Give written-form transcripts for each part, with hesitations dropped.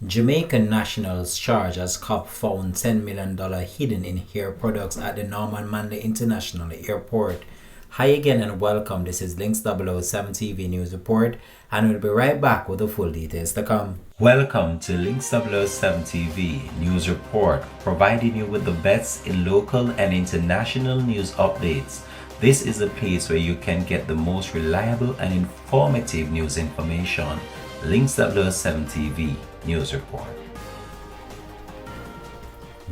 Jamaican nationals charged as cop found $10 million hidden in hair products at the Norman Manley International Airport. Hi again and welcome. This is Links 007 TV News Report, and we'll be right back with the full details to come. Welcome to Links 007 TV News Report, providing you with the best in local and international news updates. This is a place where you can get the most reliable and informative news information. Links 007 TV News Report.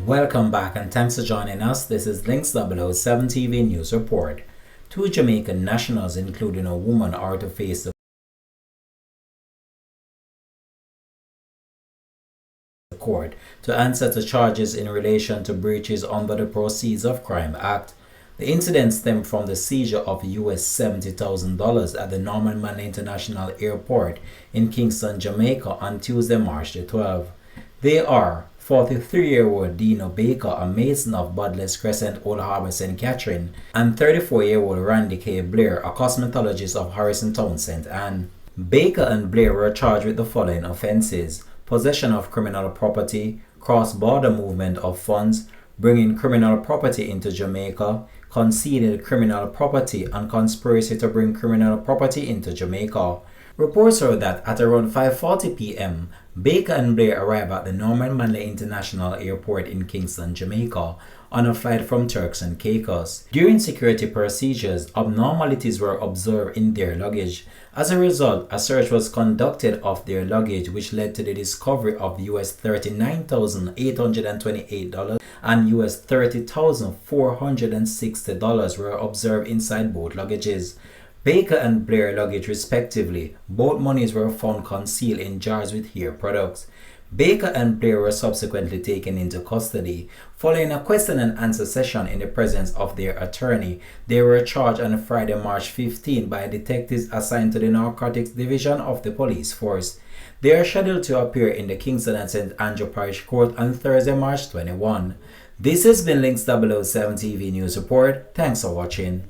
Welcome back and thanks for joining us. This is Links 007 TV News Report. Two Jamaican nationals, including a woman, are to face the court to answer to charges in relation to breaches under the Proceeds of Crime Act. The incident stemmed from the seizure of US $70,000 at the Norman Manley International Airport in Kingston, Jamaica on Tuesday, March the 12th. They are 43-year-old Dino Baker, a mason of Budless Crescent, Old Harbour, St. Catherine, and 34-year-old Randy K. Blair, a cosmetologist of Harrison Town, St. Anne. Baker and Blair were charged with the following offenses: possession of criminal property, cross-border movement of funds, bringing criminal property into Jamaica, concealed criminal property, and conspiracy to bring criminal property into Jamaica. Reports are that at around 5:40 p.m., Baker and Blair arrived at the Norman Manley International Airport in Kingston, Jamaica, on a flight from Turks and Caicos. During security procedures, abnormalities were observed in their luggage. As a result, a search was conducted of their luggage, which led to the discovery of US $39,828 and US $30,460 were observed inside both luggages. Baker and Blair luggage respectively, both monies were found concealed in jars with hair products. Baker and Blair were subsequently taken into custody. Following a question and answer session in the presence of their attorney, they were charged on Friday, March 15 by detectives assigned to the Narcotics Division of the police force. They are scheduled to appear in the Kingston and St. Andrew Parish Court on Thursday, March 21. This has been Links 007 TV News Report. Thanks for watching.